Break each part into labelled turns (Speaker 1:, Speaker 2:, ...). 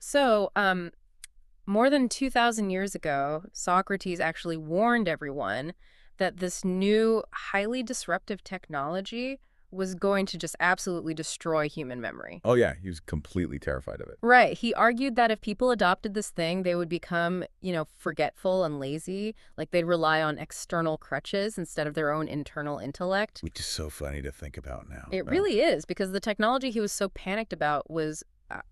Speaker 1: So, more than 2,000 years ago, Socrates actually warned everyone that this new, highly disruptive technology was going to just absolutely destroy human memory.
Speaker 2: Oh, yeah, he was completely terrified of it.
Speaker 1: Right. He argued that if people adopted this thing, they would become, forgetful and lazy. Like they'd rely on external crutches instead of their own internal intellect.
Speaker 2: Which is so funny to think about now.
Speaker 1: It really is, because the technology he was so panicked about was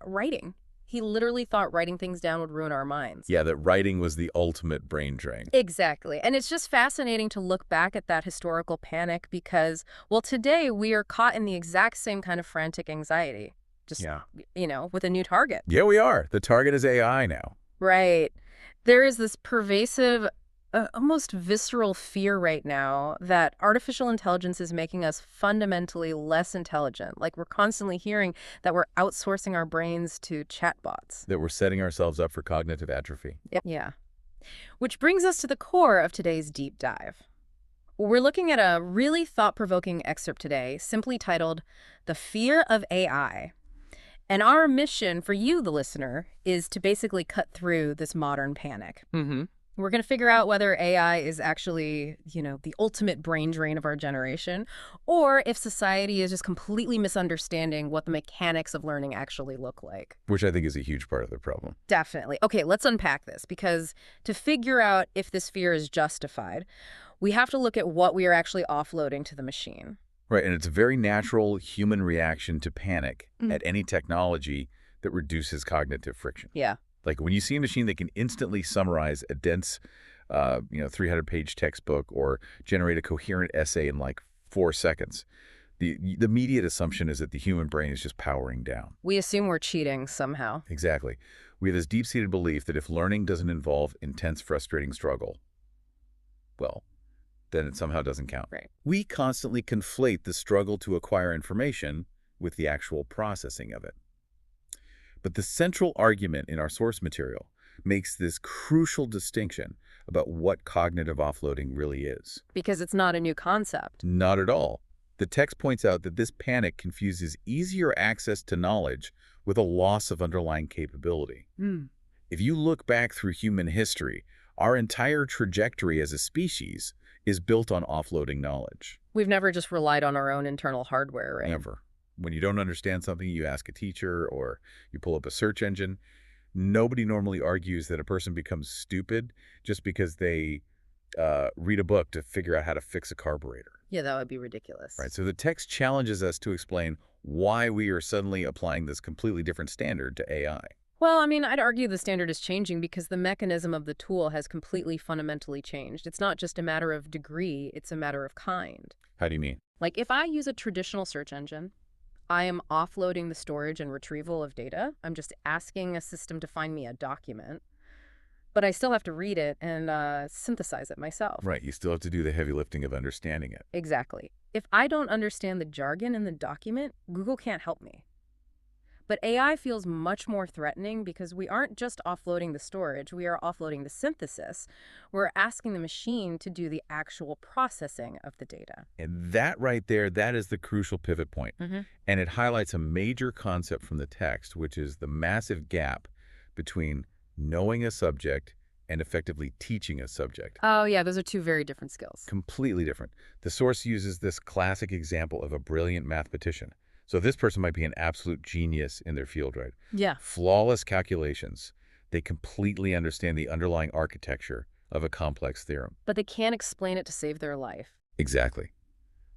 Speaker 1: writing. He literally thought writing things down would ruin our minds.
Speaker 2: Yeah, that writing was the ultimate brain drain.
Speaker 1: Exactly. And it's just fascinating to look back at that historical panic because, well, today we are caught in the exact same kind of frantic anxiety, just,
Speaker 2: Yeah.
Speaker 1: With a new target.
Speaker 2: Yeah, we are. The target is AI now.
Speaker 1: Right. There is this pervasive, almost visceral fear right now that artificial intelligence is making us fundamentally less intelligent. Like we're constantly hearing that we're outsourcing our brains to chatbots.
Speaker 2: That we're setting ourselves up for cognitive atrophy.
Speaker 1: Yep. Yeah. Which brings us to the core of today's deep dive. We're looking at a really thought-provoking excerpt today, simply titled The Fear of AI. And our mission for you, the listener, is to basically cut through this modern panic.
Speaker 2: Mm-hmm.
Speaker 1: We're going to figure out whether AI is actually, the ultimate brain drain of our generation, or if society is just completely misunderstanding what the mechanics of learning actually look like.
Speaker 2: Which I think is a huge part of the problem.
Speaker 1: Definitely. Okay, let's unpack this, because to figure out if this fear is justified, we have to look at what we are actually offloading to the machine.
Speaker 2: Right, and it's a very natural human reaction to panic
Speaker 1: Mhm.
Speaker 2: at any technology that reduces cognitive friction.
Speaker 1: Yeah.
Speaker 2: Like when you see a machine that can instantly summarize a dense, 300-page textbook or generate a coherent essay in like 4 seconds, the immediate assumption is that the human brain is just powering down.
Speaker 1: We assume we're cheating somehow.
Speaker 2: Exactly. We have this deep-seated belief that if learning doesn't involve intense, frustrating struggle, well, then it somehow doesn't count.
Speaker 1: Right.
Speaker 2: We constantly conflate the struggle to acquire information with the actual processing of it. But the central argument in our source material makes this crucial distinction about what cognitive offloading really is.
Speaker 1: Because it's not a new concept.
Speaker 2: Not at all. The text points out that this panic confuses easier access to knowledge with a loss of underlying capability. If you look back through human history, our entire trajectory as a species is built on offloading knowledge.
Speaker 1: We've never just relied on our own internal hardware, right?
Speaker 2: Never. When you don't understand something, you ask a teacher or you pull up a search engine. Nobody normally argues that a person becomes stupid just because they read a book to figure out how to fix a carburetor.
Speaker 1: Yeah, that would be ridiculous.
Speaker 2: Right. So the text challenges us to explain why we are suddenly applying this completely different standard to AI.
Speaker 1: Well, I mean, I'd argue the standard is changing because the mechanism of the tool has completely fundamentally changed. It's not just a matter of degree, it's a matter of kind.
Speaker 2: How do you mean?
Speaker 1: Like if I use a traditional search engine, I am offloading the storage and retrieval of data. I'm just asking a system to find me a document, but I still have to read it and synthesize it myself.
Speaker 2: Right. You still have to do the heavy lifting of understanding it.
Speaker 1: Exactly. If I don't understand the jargon in the document, Google can't help me. But AI feels much more threatening because we aren't just offloading the storage, we are offloading the synthesis. We're asking the machine to do the actual processing of the data.
Speaker 2: And that right there, that is the crucial pivot point. And it highlights a major concept from the text, which is the massive gap between knowing a subject and effectively teaching a subject.
Speaker 1: Oh, yeah, those are two very different skills.
Speaker 2: Completely different. The source uses this classic example of a brilliant mathematician. So this person might be an absolute genius in their field, right?
Speaker 1: Yeah.
Speaker 2: Flawless calculations. They completely understand the underlying architecture of a complex theorem.
Speaker 1: But they can't explain it to save their life.
Speaker 2: Exactly.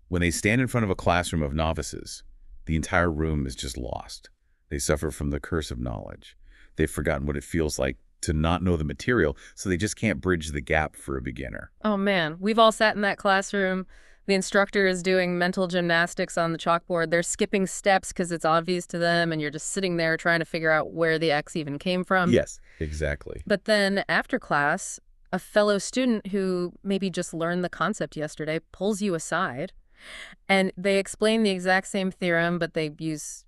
Speaker 2: When they stand in front of a classroom of novices, the entire room is just lost. They suffer from the curse of knowledge. They've forgotten what it feels like to not know the material, so they just can't bridge the gap for a beginner.
Speaker 1: Oh, man. We've all sat in that classroom. The instructor is doing mental gymnastics on the chalkboard. They're skipping steps because it's obvious to them, and you're just sitting there trying to figure out where the X even came from.
Speaker 2: Yes, exactly.
Speaker 1: But then after class, a fellow student who maybe just learned the concept yesterday pulls you aside, and they explain the exact same theorem, but they use,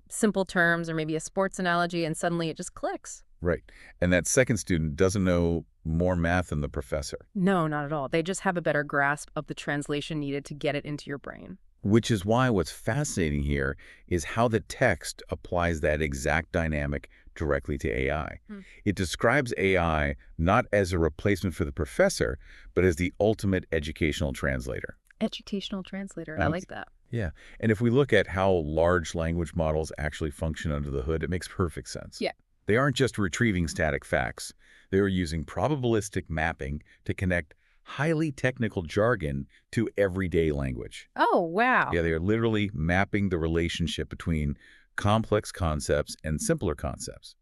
Speaker 1: simple terms or maybe a sports analogy, and suddenly it just clicks.
Speaker 2: Right. And that second student doesn't know more math than the professor.
Speaker 1: No, not at all. They just have a better grasp of the translation needed to get it into your brain.
Speaker 2: Which is why what's fascinating here is how the text applies that exact dynamic directly to AI.
Speaker 1: Hmm.
Speaker 2: It describes AI not as a replacement for the professor, but as the ultimate educational translator.
Speaker 1: Educational translator. I
Speaker 2: Um,
Speaker 1: like that.
Speaker 2: Yeah. And if we look at how large language models actually function under the hood, it makes perfect sense.
Speaker 1: Yeah.
Speaker 2: They aren't just retrieving static facts. They are using probabilistic mapping to connect highly technical jargon to everyday language.
Speaker 1: Oh, wow.
Speaker 2: Yeah, they are literally mapping the relationship between complex concepts and simpler concepts.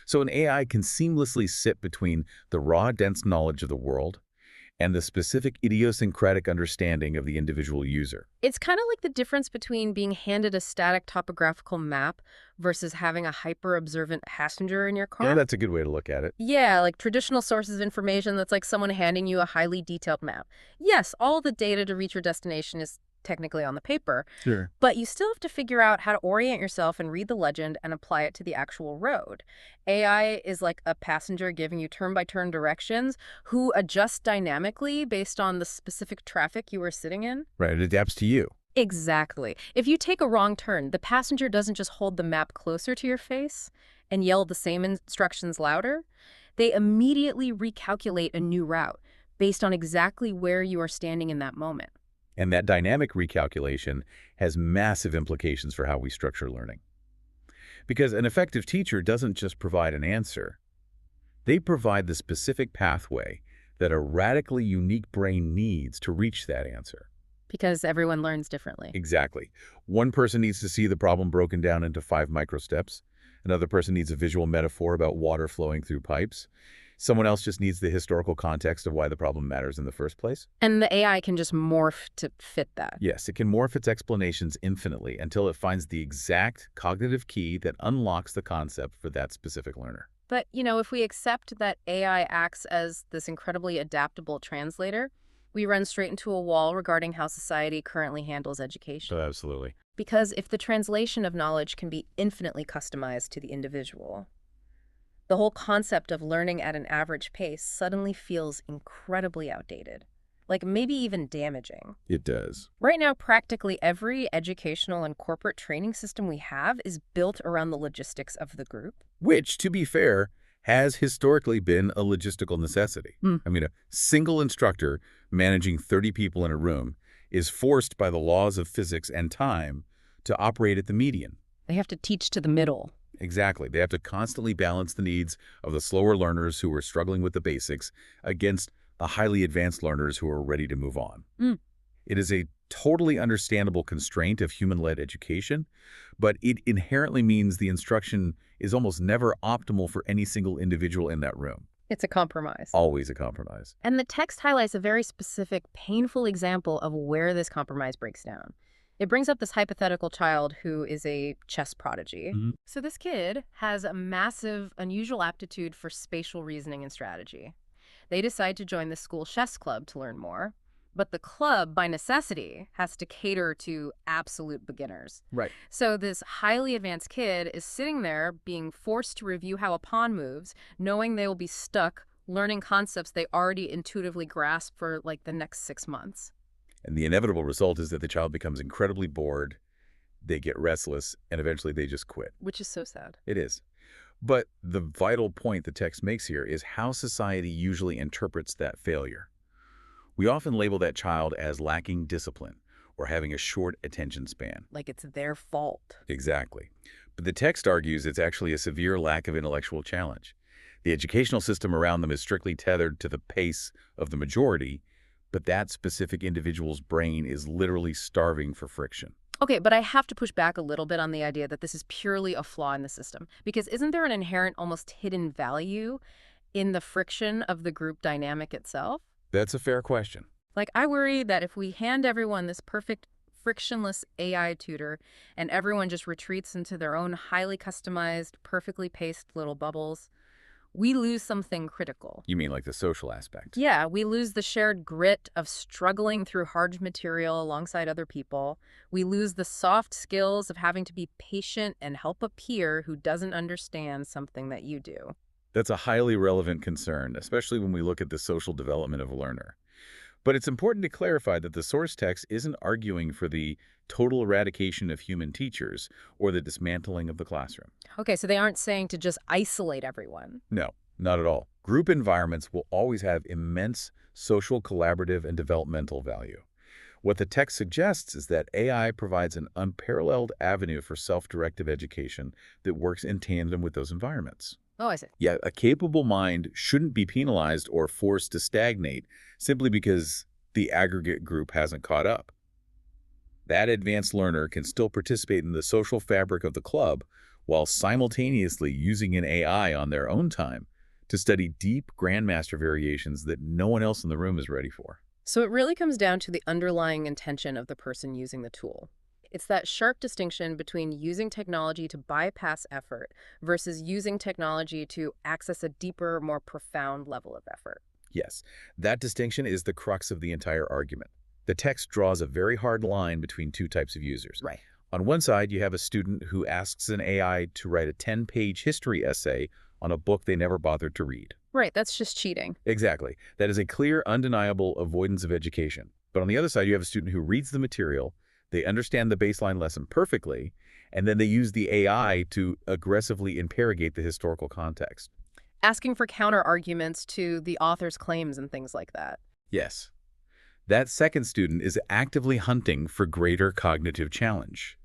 Speaker 2: So an AI can seamlessly sit between the raw, dense knowledge of the world and the specific idiosyncratic understanding of the individual user.
Speaker 1: It's kind of like the difference between being handed a static topographical map versus having a hyper-observant passenger in your car.
Speaker 2: Yeah, that's a good way to look at it.
Speaker 1: Yeah, like traditional sources of information that's like someone handing you a highly detailed map. Yes, all the data to reach your destination is technically on the paper,
Speaker 2: Sure.
Speaker 1: but you still have to figure out how to orient yourself and read the legend and apply it to the actual road. AI is like a passenger giving you turn-by-turn directions who adjusts dynamically based on the specific traffic you are sitting in.
Speaker 2: Right, it adapts to you.
Speaker 1: Exactly. If you take a wrong turn, the passenger doesn't just hold the map closer to your face and yell the same instructions louder. They immediately recalculate a new route based on exactly where you are standing in that moment.
Speaker 2: And that dynamic recalculation has massive implications for how we structure learning. Because an effective teacher doesn't just provide an answer. They provide the specific pathway that a radically unique brain needs to reach that answer.
Speaker 1: Because everyone learns differently.
Speaker 2: Exactly. One person needs to see the problem broken down into 5 microsteps. Another person needs a visual metaphor about water flowing through pipes. Someone else just needs the historical context of why the problem matters in the first place.
Speaker 1: And the AI can just morph to fit that.
Speaker 2: Yes, it can morph its explanations infinitely until it finds the exact cognitive key that unlocks the concept for that specific learner.
Speaker 1: But, if we accept that AI acts as this incredibly adaptable translator, we run straight into a wall regarding how society currently handles education.
Speaker 2: Absolutely.
Speaker 1: Because if the translation of knowledge can be infinitely customized to the individual, the whole concept of learning at an average pace suddenly feels incredibly outdated, like maybe even damaging.
Speaker 2: It does.
Speaker 1: Right now, practically every educational and corporate training system we have is built around the logistics of the group.
Speaker 2: Which, to be fair, has historically been a logistical necessity.
Speaker 1: Hmm.
Speaker 2: I mean, a single instructor managing 30 people in a room is forced by the laws of physics and time to operate at the median.
Speaker 1: They have to teach to the middle.
Speaker 2: Exactly. They have to constantly balance the needs of the slower learners who are struggling with the basics against the highly advanced learners who are ready to move on.
Speaker 1: Mm.
Speaker 2: It is a totally understandable constraint of human-led education, but it inherently means the instruction is almost never optimal for any single individual in that room.
Speaker 1: It's a compromise.
Speaker 2: Always a compromise.
Speaker 1: And the text highlights a very specific, painful example of where this compromise breaks down. It brings up this hypothetical child who is a chess prodigy.
Speaker 2: Mhm.
Speaker 1: So this kid has a massive, unusual aptitude for spatial reasoning and strategy. They decide to join the school chess club to learn more. But the club, by necessity, has to cater to absolute beginners.
Speaker 2: Right.
Speaker 1: So this highly advanced kid is sitting there being forced to review how a pawn moves, knowing they will be stuck learning concepts they already intuitively grasp for like the next 6 months.
Speaker 2: And the inevitable result is that the child becomes incredibly bored, they get restless, and eventually they just quit.
Speaker 1: Which is so sad.
Speaker 2: It is. But the vital point the text makes here is how society usually interprets that failure. We often label that child as lacking discipline or having a short attention span.
Speaker 1: Like it's their fault.
Speaker 2: Exactly. But the text argues it's actually a severe lack of intellectual challenge. The educational system around them is strictly tethered to the pace of the majority, but that specific individual's brain is literally starving for friction.
Speaker 1: Okay, but I have to push back a little bit on the idea that this is purely a flaw in the system. Because isn't there an inherent, almost hidden value in the friction of the group dynamic itself?
Speaker 2: That's a fair question.
Speaker 1: Like, I worry that if we hand everyone this perfect, frictionless AI tutor and everyone just retreats into their own highly customized, perfectly paced little bubbles, we lose something critical.
Speaker 2: You mean like the social aspect?
Speaker 1: Yeah, we lose the shared grit of struggling through hard material alongside other people. We lose the soft skills of having to be patient and help a peer who doesn't understand something that you do.
Speaker 2: That's a highly relevant concern, especially when we look at the social development of a learner. But it's important to clarify that the source text isn't arguing for the total eradication of human teachers or the dismantling of the classroom.
Speaker 1: Okay, so they aren't saying to just isolate everyone.
Speaker 2: No, not at all. Group environments will always have immense social, collaborative, and developmental value. What the text suggests is that AI provides an unparalleled avenue for self-directive education that works in tandem with those environments.
Speaker 1: Oh, I see.
Speaker 2: Yet a capable mind shouldn't be penalized or forced to stagnate simply because the aggregate group hasn't caught up. That advanced learner can still participate in the social fabric of the club while simultaneously using an AI on their own time to study deep grandmaster variations that no one else in the room is ready for.
Speaker 1: So it really comes down to the underlying intention of the person using the tool. It's that sharp distinction between using technology to bypass effort versus using technology to access a deeper, more profound level of effort.
Speaker 2: Yes, that distinction is the crux of the entire argument. The text draws a very hard line between two types of users.
Speaker 1: Right.
Speaker 2: On one side, you have a student who asks an AI to write a 10-page history essay on a book they never bothered to read.
Speaker 1: Right, that's just cheating.
Speaker 2: Exactly. That is a clear, undeniable avoidance of education. But on the other side, you have a student who reads the material, they understand the baseline lesson perfectly, and then they use the AI to aggressively interrogate the historical context.
Speaker 1: Asking for counter-arguments to the author's claims and things like that.
Speaker 2: Yes. That second student is actively hunting for greater cognitive challenge.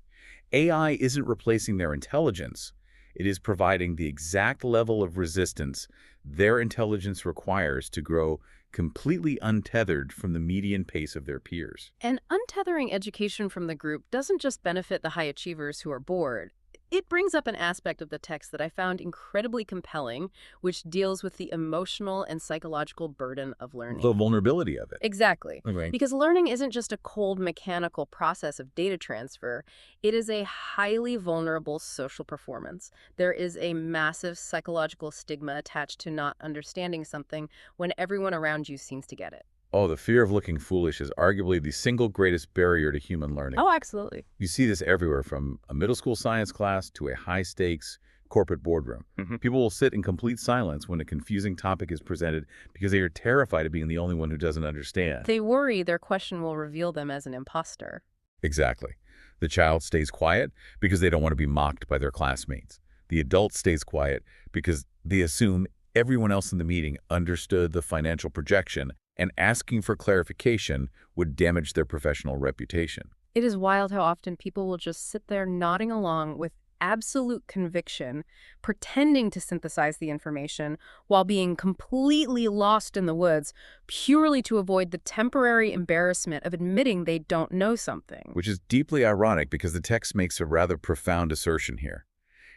Speaker 2: AI isn't replacing their intelligence. It is providing the exact level of resistance their intelligence requires to grow completely untethered from the median pace of their peers.
Speaker 1: And untethering education from the group doesn't just benefit the high achievers who are bored. It brings up an aspect of the text that I found incredibly compelling, which deals with the emotional and psychological burden of learning.
Speaker 2: The vulnerability of it.
Speaker 1: Exactly.
Speaker 2: Okay.
Speaker 1: Because learning isn't just a cold mechanical process of data transfer. It is a highly vulnerable social performance. There is a massive psychological stigma attached to not understanding something when everyone around you seems to get it.
Speaker 2: Oh, the fear of looking foolish is arguably the single greatest barrier to human learning.
Speaker 1: Oh, absolutely.
Speaker 2: You see this everywhere, from a middle school science class to a high-stakes corporate boardroom. People will sit in complete silence when a confusing topic is presented because they are terrified of being the only one who doesn't understand.
Speaker 1: They worry their question will reveal them as an imposter.
Speaker 2: Exactly. The child stays quiet because they don't want to be mocked by their classmates. The adult stays quiet because they assume everyone else in the meeting understood the financial projection, and asking for clarification would damage their professional reputation.
Speaker 1: It is wild how often people will just sit there nodding along with absolute conviction, pretending to synthesize the information while being completely lost in the woods, purely to avoid the temporary embarrassment of admitting they don't know something.
Speaker 2: Which is deeply ironic because the text makes a rather profound assertion here.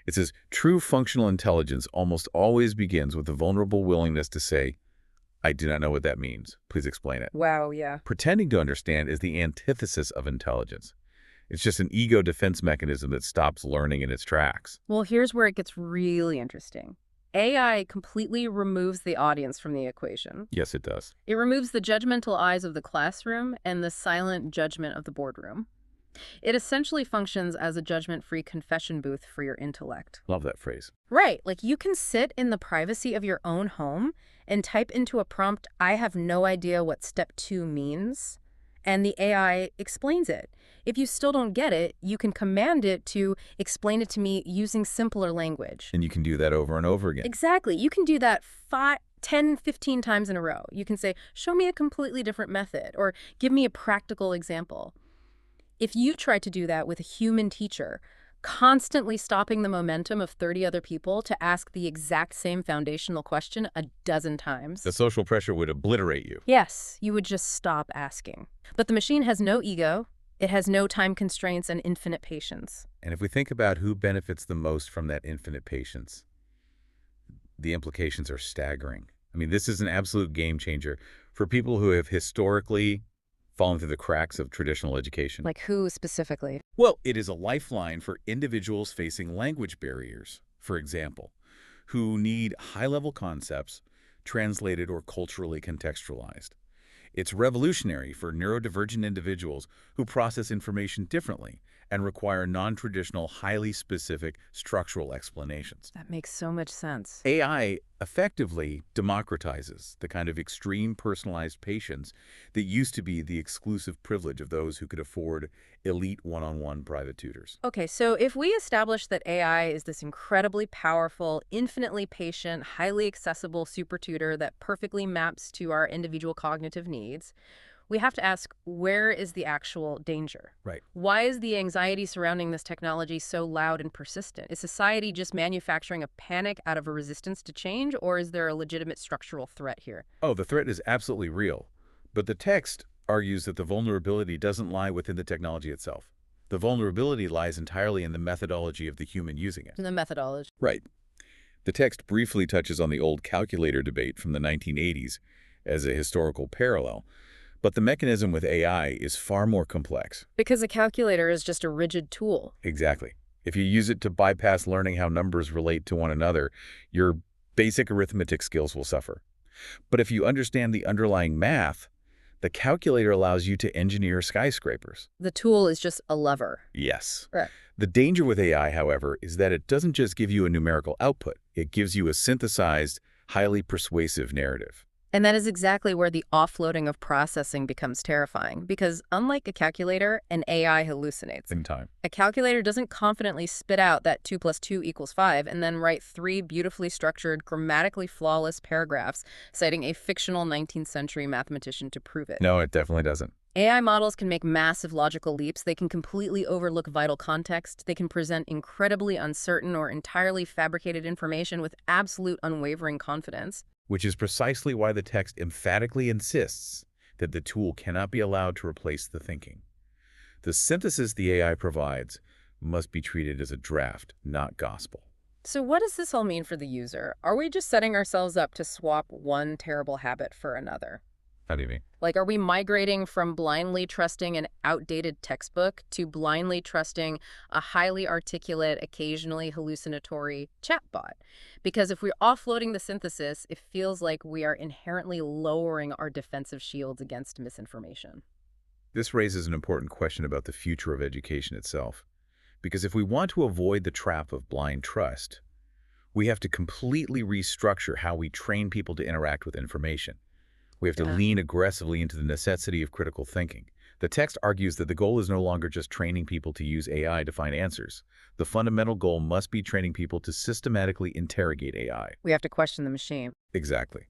Speaker 2: It says, true functional intelligence almost always begins with a vulnerable willingness to say, I do not know what that means. Please explain it.
Speaker 1: Wow, yeah.
Speaker 2: Pretending to understand is the antithesis of intelligence. It's just an ego defense mechanism that stops learning in its tracks.
Speaker 1: Well, here's where it gets really interesting. AI completely removes the audience from the equation.
Speaker 2: Yes, it does.
Speaker 1: It removes the judgmental eyes of the classroom and the silent judgment of the boardroom. It essentially functions as a judgment-free confession booth for your intellect.
Speaker 2: Love that phrase.
Speaker 1: Right, like you can sit in the privacy of your own home and type into a prompt, I have no idea what step 2 means, and the AI explains it. If you still don't get it, you can command it to explain it to me using simpler language.
Speaker 2: And you can do that over and over again.
Speaker 1: Exactly. You can do that 10, 15 times in a row. You can say, show me a completely different method, or give me a practical example. If you try to do that with a human teacher, constantly stopping the momentum of 30 other people to ask the exact same foundational question a dozen times,
Speaker 2: The social pressure would obliterate you.
Speaker 1: yes, you would just stop asking. But the machine has no ego. It has no time constraints and infinite patience.
Speaker 2: And if we think about who benefits the most from that infinite patience, the implications are staggering. I mean, this is an absolute game changer for people who have historically fallen through the cracks of traditional education.
Speaker 1: Like who specifically?
Speaker 2: Well, it is a lifeline for individuals facing language barriers, for example, who need high-level concepts translated or culturally contextualized. It's revolutionary for neurodivergent individuals who process information differently, and require non-traditional, highly specific structural explanations.
Speaker 1: That makes so much sense.
Speaker 2: AI effectively democratizes the kind of extreme personalized patience that used to be the exclusive privilege of those who could afford elite one-on-one private tutors.
Speaker 1: Okay, so if we establish that AI is this incredibly powerful, infinitely patient, highly accessible super tutor that perfectly maps to our individual cognitive needs, we have to ask, where is the actual danger?
Speaker 2: Right.
Speaker 1: Why is the anxiety surrounding this technology so loud and persistent? Is society just manufacturing a panic out of a resistance to change, or is there a legitimate structural threat here?
Speaker 2: Oh, the threat is absolutely real. But the text argues that the vulnerability doesn't lie within the technology itself. The vulnerability lies entirely in the methodology of the human using it.
Speaker 1: In the methodology.
Speaker 2: Right. The text briefly touches on the old calculator debate from the 1980s as a historical parallel, but the mechanism with AI is far more complex.
Speaker 1: Because a calculator is just a rigid tool.
Speaker 2: Exactly. If you use it to bypass learning how numbers relate to one another, your basic arithmetic skills will suffer. But if you understand the underlying math, the calculator allows you to engineer skyscrapers.
Speaker 1: The tool is just a lever.
Speaker 2: Yes.
Speaker 1: Right.
Speaker 2: The danger with AI, however, is that it doesn't just give you a numerical output. It gives you a synthesized, highly persuasive narrative.
Speaker 1: And that is exactly where the offloading of processing becomes terrifying, because unlike a calculator, an AI hallucinates.
Speaker 2: In time.
Speaker 1: A calculator doesn't confidently spit out that 2 + 2 = 5 and then write 3 beautifully structured, grammatically flawless paragraphs citing a fictional 19th century mathematician to prove it.
Speaker 2: No, it definitely doesn't.
Speaker 1: AI models can make massive logical leaps. They can completely overlook vital context. They can present incredibly uncertain or entirely fabricated information with absolute unwavering confidence.
Speaker 2: Which is precisely why the text emphatically insists that the tool cannot be allowed to replace the thinking. The synthesis the AI provides must be treated as a draft, not gospel.
Speaker 1: So what does this all mean for the user? Are we just setting ourselves up to swap one terrible habit for another?
Speaker 2: How do you mean?
Speaker 1: Like, are we migrating from blindly trusting an outdated textbook to blindly trusting a highly articulate, occasionally hallucinatory chatbot? Because if we're offloading the synthesis, it feels like we are inherently lowering our defensive shields against misinformation.
Speaker 2: This raises an important question about the future of education itself. Because if we want to avoid the trap of blind trust, we have to completely restructure how we train people to interact with information. We have to lean aggressively into the necessity of critical thinking. The text argues that the goal is no longer just training people to use AI to find answers. The fundamental goal must be training people to systematically interrogate AI.
Speaker 1: We have to question the machine.
Speaker 2: Exactly.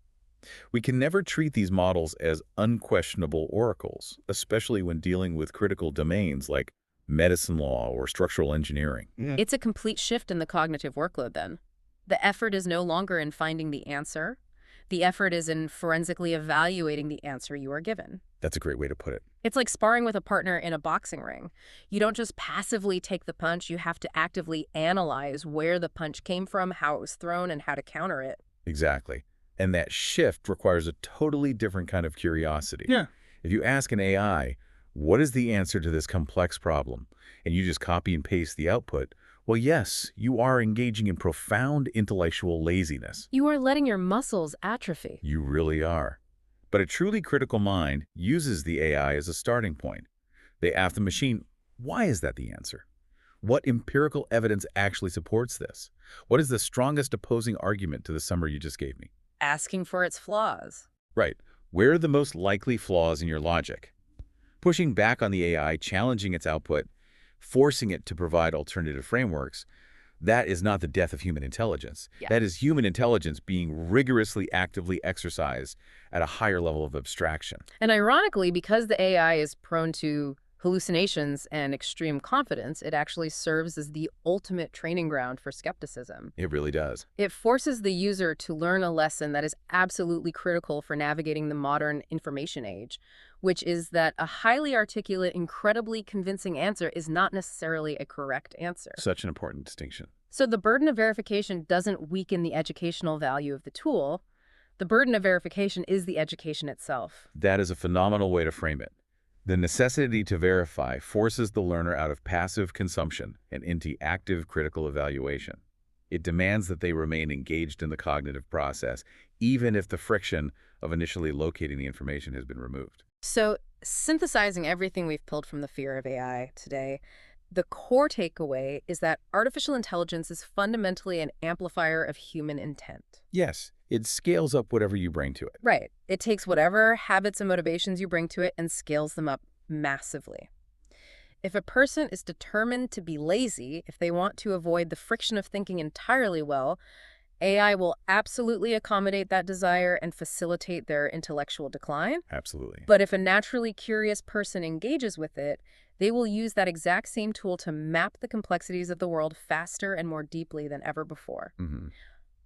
Speaker 2: We can never treat these models as unquestionable oracles, especially when dealing with critical domains like medicine law or structural engineering.
Speaker 1: It's a complete shift in the cognitive workload then. The effort is no longer in finding the answer. The effort is in forensically evaluating the answer you are given.
Speaker 2: That's a great way to put it.
Speaker 1: It's like sparring with a partner in a boxing ring. You don't just passively take the punch, you have to actively analyze where the punch came from, how it was thrown, and how to counter it.
Speaker 2: Exactly. And that shift requires a totally different kind of curiosity.
Speaker 3: Yeah.
Speaker 2: If you ask an AI, what is the answer to this complex problem, and you just copy and paste the output, well, yes, you are engaging in profound intellectual laziness.
Speaker 1: You are letting your muscles atrophy.
Speaker 2: You really are. But a truly critical mind uses the AI as a starting point. They ask the machine, why is that the answer? What empirical evidence actually supports this? What is the strongest opposing argument to the summary you just gave me?
Speaker 1: Asking for its flaws.
Speaker 2: Right. Where are the most likely flaws in your logic? Pushing back on the AI, challenging its output, forcing it to provide alternative frameworks, that is not the death of human intelligence.
Speaker 1: Yeah.
Speaker 2: That is human intelligence being rigorously, actively exercised at a higher level of abstraction.
Speaker 1: And ironically, because the AI is prone to hallucinations and extreme confidence, it actually serves as the ultimate training ground for skepticism.
Speaker 2: It really does.
Speaker 1: It forces the user to learn a lesson that is absolutely critical for navigating the modern information age, which is that a highly articulate, incredibly convincing answer is not necessarily a correct answer.
Speaker 2: Such an important distinction.
Speaker 1: So the burden of verification doesn't weaken the educational value of the tool. The burden of verification is the education itself.
Speaker 2: That is a phenomenal way to frame it. The necessity to verify forces the learner out of passive consumption and into active critical evaluation. It demands that they remain engaged in the cognitive process, even if the friction of initially locating the information has been removed.
Speaker 1: So synthesizing everything we've pulled from the fear of AI today, The core takeaway is that artificial intelligence is fundamentally an amplifier of human intent.
Speaker 2: Yes, it scales up whatever you bring to it.
Speaker 1: Right. It takes whatever habits and motivations you bring to it and scales them up massively. If a person is determined to be lazy, if they want to avoid the friction of thinking entirely well, AI will absolutely accommodate that desire and facilitate their intellectual decline.
Speaker 2: Absolutely.
Speaker 1: But if a naturally curious person engages with it, they will use that exact same tool to map the complexities of the world faster and more deeply than ever before.
Speaker 2: Mm-hmm.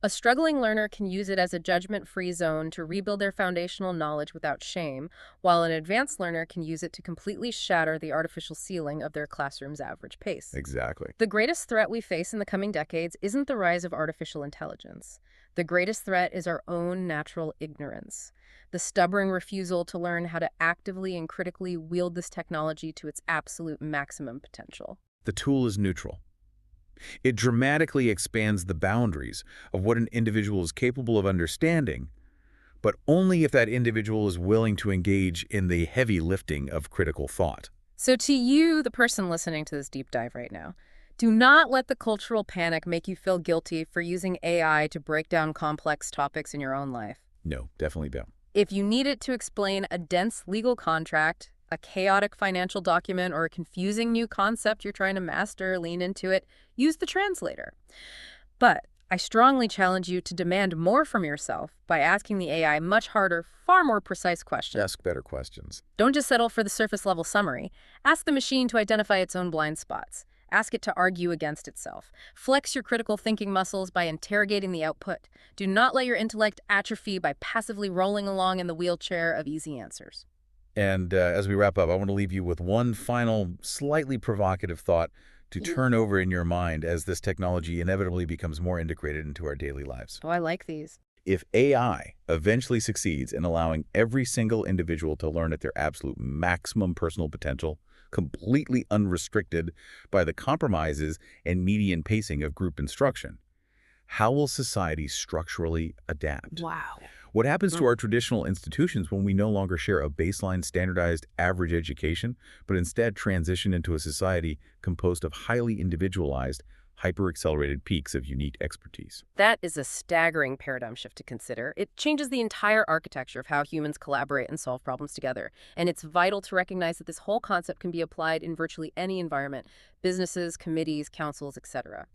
Speaker 1: A struggling learner can use it as a judgment-free zone to rebuild their foundational knowledge without shame, while an advanced learner can use it to completely shatter the artificial ceiling of their classroom's average pace.
Speaker 2: Exactly.
Speaker 1: The greatest threat we face in the coming decades isn't the rise of artificial intelligence. The greatest threat is our own natural ignorance, the stubborn refusal to learn how to actively and critically wield this technology to its absolute maximum potential.
Speaker 2: The tool is neutral. It dramatically expands the boundaries of what an individual is capable of understanding, but only if that individual is willing to engage in the heavy lifting of critical thought.
Speaker 1: So to you, the person listening to this deep dive right now, do not let the cultural panic make you feel guilty for using AI to break down complex topics in your own life.
Speaker 2: No, definitely don't.
Speaker 1: If you need it to explain a dense legal contract, a chaotic financial document, or a confusing new concept you're trying to master, lean into it, use the translator. But I strongly challenge you to demand more from yourself by asking the AI much harder, far more precise questions.
Speaker 2: Ask better questions.
Speaker 1: Don't just settle for the surface-level summary. Ask the machine to identify its own blind spots. Ask it to argue against itself. Flex your critical thinking muscles by interrogating the output. Do not let your intellect atrophy by passively rolling along in the wheelchair of easy answers.
Speaker 2: And as we wrap up, I want to leave you with one final, slightly provocative thought to turn over in your mind as this technology inevitably becomes more integrated into our daily lives.
Speaker 1: Oh, I like these.
Speaker 2: If AI eventually succeeds in allowing every single individual to learn at their absolute maximum personal potential, completely unrestricted by the compromises and median pacing of group instruction, how will society structurally adapt?
Speaker 1: Wow.
Speaker 2: What happens to our traditional institutions when we no longer share a baseline standardized average education, but instead transition into a society composed of highly individualized, hyper-accelerated peaks of unique expertise?
Speaker 1: That is a staggering paradigm shift to consider. It changes the entire architecture of how humans collaborate and solve problems together. And it's vital to recognize that this whole concept can be applied in virtually any environment: businesses, committees, councils, etc.